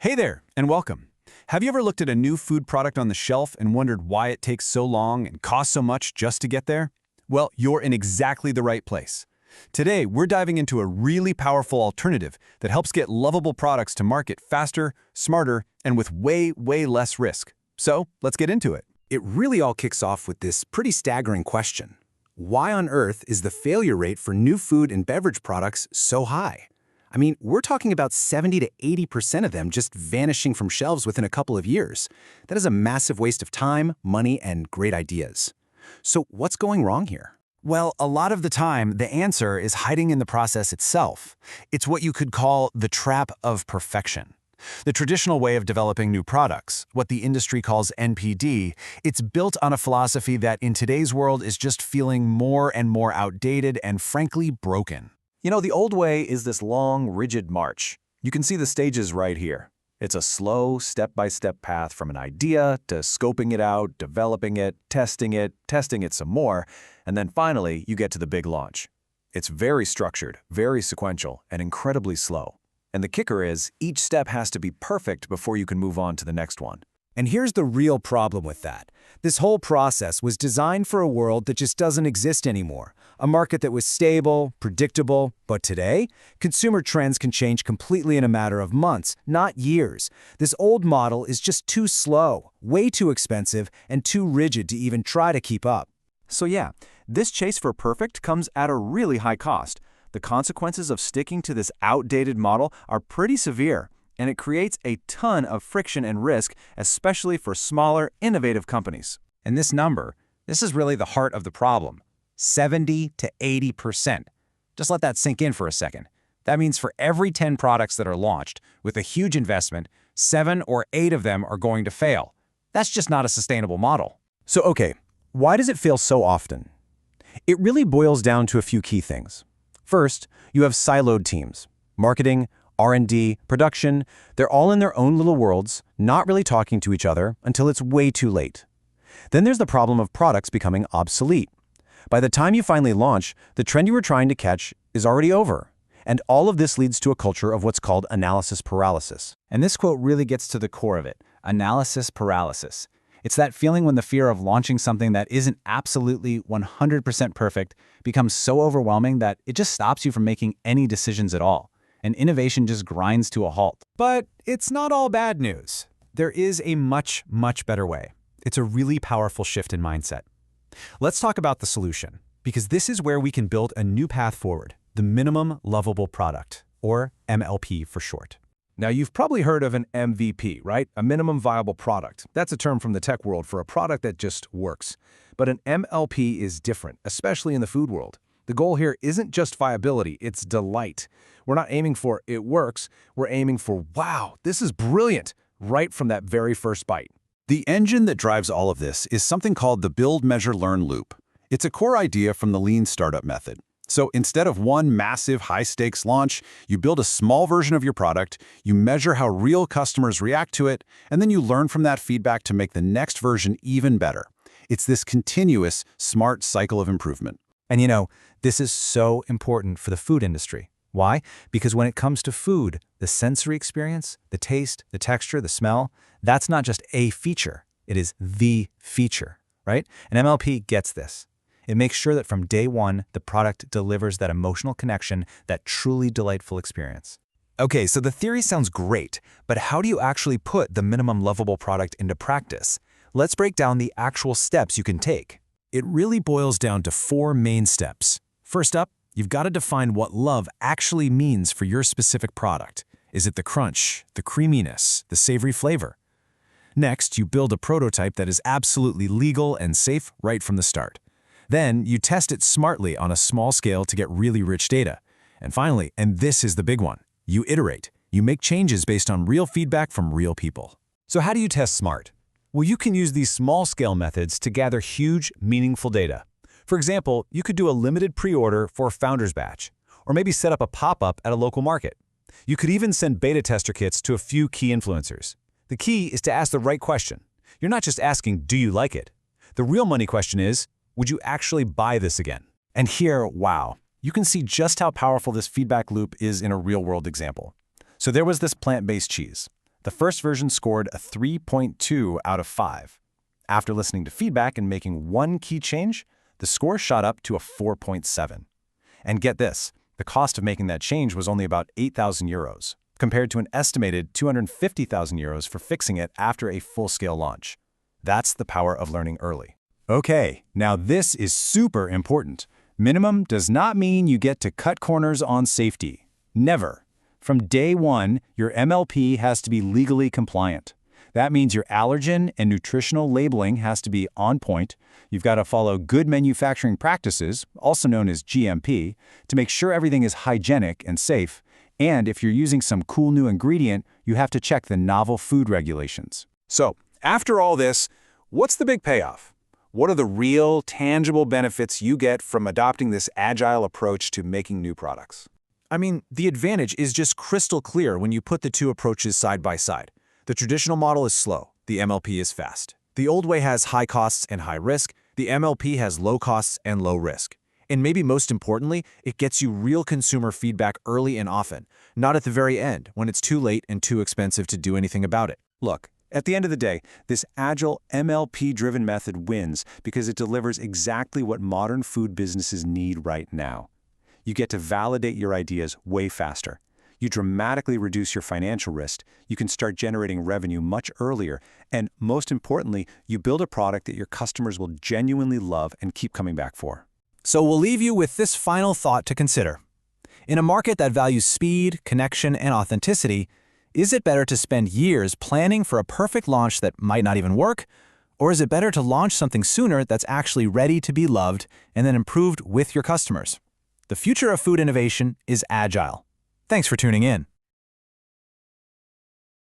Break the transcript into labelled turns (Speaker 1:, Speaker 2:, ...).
Speaker 1: Hey there, and welcome. Have you ever looked at a new food product on the shelf and wondered why it takes so long and costs so much just to get there? Well, you're in exactly the right place. Today, we're diving into a really powerful alternative that helps get lovable products to market faster, smarter, and with way less risk. So, let's get into it.
Speaker 2: It really all kicks off with this pretty staggering question. Why on earth is the failure rate for new food and beverage products so high? I mean, we're talking about 70 to 80% of them just vanishing from shelves within a couple of years. That is a massive waste of time, money, and great ideas. So what's going wrong here?
Speaker 1: Well, a lot of the time, the answer is hiding in the process itself. It's what you could call the trap of perfection. The traditional way of developing new products, what the industry calls NPD, it's built on a philosophy that in today's world is just feeling more and more outdated and frankly broken.
Speaker 3: You know, the old way is this long, rigid march. You can see the stages right here. It's a slow, step-by-step path from an idea to scoping it out, developing it, testing it some more, and then finally you get to the big launch. It's very structured, very sequential, and incredibly slow. And the kicker is, each step has to be perfect before you can move on to the next one.
Speaker 2: And here's the real problem with that. This whole process was designed for a world that just doesn't exist anymore. A market that was stable, predictable, but today, consumer trends can change completely in a matter of months, not years. This old model is just too slow, way too expensive, and too rigid to even try to keep up.
Speaker 3: So yeah, this chase for perfect comes at a really high cost. The consequences of sticking to this outdated model are pretty severe, and it creates a ton of friction and risk, especially for smaller, innovative companies.
Speaker 2: And this number, this is really the heart of the problem. 70 to 80%. Just let that sink in for a second. That means for every 10 products that are launched, with a huge investment, 7 or 8 of them are going to fail. That's just not a sustainable model.
Speaker 1: So okay, why does it fail so often? It really boils down to a few key things. First, you have siloed teams. Marketing, R&D, production, they're all in their own little worlds, not really talking to each other until it's way too late. Then there's the problem of products becoming obsolete. By the time you finally launch, the trend you were trying to catch is already over. And all of this leads to a culture of what's called analysis paralysis.
Speaker 4: And this quote really gets to the core of it, analysis paralysis. It's that feeling when the fear of launching something that isn't absolutely 100% perfect becomes so overwhelming that it just stops you from making any decisions at all. And innovation just grinds to a halt.
Speaker 1: But it's not all bad news. There is a much better way. It's a really powerful shift in mindset. Let's talk about the solution, because this is where we can build a new path forward, the Minimum Lovable Product, or MLP for short.
Speaker 5: Now, you've probably heard of an MVP, right? A minimum viable product. That's a term from the tech world for a product that just works. But an MLP is different, especially in the food world. The goal here isn't just viability, it's delight. We're not aiming for it works, we're aiming for wow, this is brilliant, right from that very first bite.
Speaker 1: The engine that drives all of this is something called the build, measure, learn loop. It's a core idea from the lean startup method. So instead of one massive high-stakes launch, you build a small version of your product, you measure how real customers react to it, and then you learn from that feedback to make the next version even better. It's this continuous, smart cycle of improvement.
Speaker 4: And you know, this is so important for the food industry. Why? Because when it comes to food, the sensory experience, the taste, the texture, the smell, that's not just a feature. It is the feature, right? And MLP gets this. It makes sure that from day one, the product delivers that emotional connection, that truly delightful experience.
Speaker 6: Okay, so the theory sounds great, but how do you actually put the minimum lovable product into practice? Let's break down the actual steps you can take.
Speaker 1: It really boils down to 4 main steps. First up, you've got to define what love actually means for your specific product. Is it the crunch, the creaminess, the savory flavor? Next, you build a prototype that is absolutely legal and safe right from the start. Then, you test it smartly on a small scale to get really rich data. And finally, and this is the big one, you iterate. You make changes based on real feedback from real people.
Speaker 6: So how do you test smart?
Speaker 1: Well, you can use these small-scale methods to gather huge, meaningful data. For example, you could do a limited pre-order for a founder's batch, or maybe set up a pop-up at a local market. You could even send beta tester kits to a few key influencers. The key is to ask the right question. You're not just asking, do you like it? The real money question is, would you actually buy this again? And here, wow, you can see just how powerful this feedback loop is in a real-world example. So there was this plant-based cheese.
Speaker 3: The first version scored a 3.2 out of 5. After listening to feedback and making one key change, the score shot up to a 4.7. And get this, the cost of making that change was only about 8,000 euros, compared to an estimated 250,000 euros for fixing it after a full-scale launch. That's the power of learning early.
Speaker 2: Okay, now this is super important. Minimum does not mean you get to cut corners on safety. Never. From day one, your MLP has to be legally compliant. That means your allergen and nutritional labeling has to be on point. You've got to follow good manufacturing practices, also known as GMP, to make sure everything is hygienic and safe. And if you're using some cool new ingredient, you have to check the novel food regulations.
Speaker 5: So, after all this, what's the big payoff? What are the real, tangible benefits you get from adopting this agile approach to making new products?
Speaker 1: I mean, the advantage is just crystal clear when you put the two approaches side by side. The traditional model is slow, the MLP is fast. The old way has high costs and high risk, the MLP has low costs and low risk. And maybe most importantly, it gets you real consumer feedback early and often, not at the very end when it's too late and too expensive to do anything about it.
Speaker 3: Look, at the end of the day, this agile MLP-driven method wins because it delivers exactly what modern food businesses need right now. You get to validate your ideas way faster. You dramatically reduce your financial risk. You can start generating revenue much earlier. And most importantly, you build a product that your customers will genuinely love and keep coming back for.
Speaker 1: So we'll leave you with this final thought to consider. In a market that values speed, connection, and authenticity, is it better to spend years planning for a perfect launch that might not even work? Or is it better to launch something sooner that's actually ready to be loved and then improved with your customers? The future of food innovation is agile. Thanks for tuning in.